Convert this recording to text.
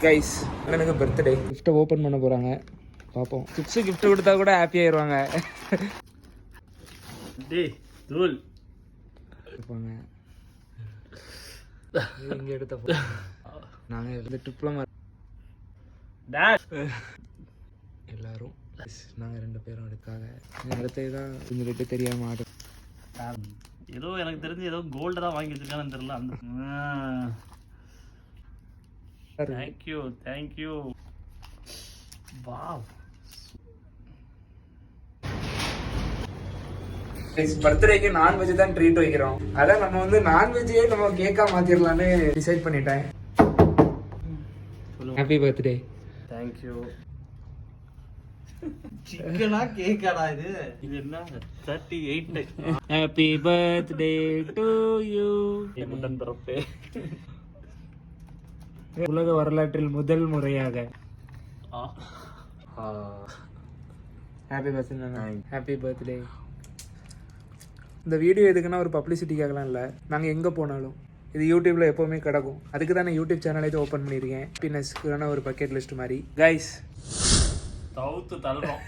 Guys எனக்கு birthday கிஃப்ட்டை open பண்ண போகிறாங்க. பார்ப்போம். சிப்ஸு கிஃப்ட் கொடுத்தா கூட ஹாப்பி ஆயிடுவாங்க. இருப்பாங்க இங்கே எடுத்த நாங்கள் இந்த ட்ரிப்பில் எல்லாரும் நாங்கள் 2 பேரும் எடுக்காங்க. அடுத்தது தான் உங்களுக்கு தெரியாமல் ஆர்டர். ஏதோ எனக்கு தெரிஞ்சு ஏதோ கோல்டு தான் வாங்கி வச்சிருக்கான்னு தெரியல. அந்த தேங்க்யூ வாவ். பர்த்டேக்கு நான்வெஜ் தான் ட்ரீட் வைக்கிறோம். அதான் நம்ம வந்து நான்வெஜ்ஜே நம்ம கேக்கா மாத்திரலான்னு டிசைட் பண்ணிட்டேன். Happy birthday. தேங்க்யூ. சிக்கனா கேக்காடா இது? இது என்ன 38. Happy birthday to you. முடன் பிறப்பே. உலக வரலாற்றில் முதல் முறையாக ஹாப்பி பர்த்டே. Happy birthday. இந்த வீடியோ எதுக்குன்னா ஒரு பப்ளிசிட்டிக்காகலாம் இல்லை. நாங்கள் எங்கே போனாலும் இது யூடியூப்பில் எப்போவுமே கிடக்கும். அதுக்கு தான் நான் யூடியூப் சேனல் இது ஓப்பன் பண்ணியிருக்கேன். ஹாப்பினஸ்க்கான ஒரு பக்கெட் லிஸ்ட் மாதிரி. கைஸ் தவுத்து தள்ளுறோம்.